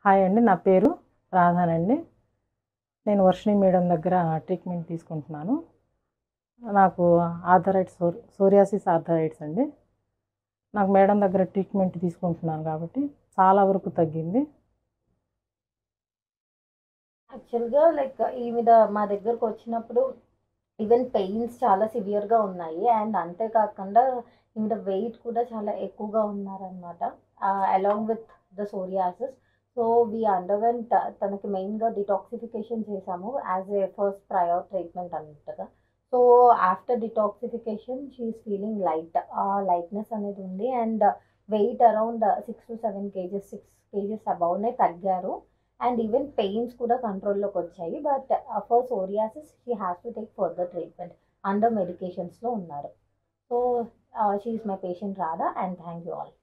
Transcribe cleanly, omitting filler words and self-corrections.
Hi అండి. నా పేరు రాధానండి. నేను వర్షిణి మేడం దగ్గర ట్రీట్మెంట్ తీసుకుంటున్నాను. నాకు ఆర్థరైటిస్ సోరియాసిస్ ఆర్థరైటిస్ అండి. నాకు మేడం దగ్గర ట్రీట్మెంట్ తీసుకుంటున్నాను కాబట్టి చాలా వరకు తగ్గింది. యాక్చువల్‌గా ఈవిడ మా దగ్గరకొచ్చినప్పుడు ఈవెన్ పెయిన్స్ చాలా సివియర్‌గా ఉన్నాయి. అండ్ అంతే కాకుండా ఈవిడ వెయిట్ కూడా చాలా ఎక్కువగా ఉన్నారనమాట. Along with the psoriasis. So, we underwent తనకి మెయిన్‌గా డిటాక్సిఫికేషన్ చేశాము as a first prior treatment అన్నట్టుగా. So, after detoxification she is feeling light. Lightness అనేది ఉంది. And weight around 6-7 kgs, 6 kgs అబౌవ్‌నే తగ్గారు. అండ్ ఈవెన్ పెయిన్స్ కూడా కంట్రోల్‌లోకొచ్చాయి. But for psoriasis she has to take further treatment. Under మెడికేషన్స్‌లో ఉన్నారు. So, she is my patient Radha and thank you all.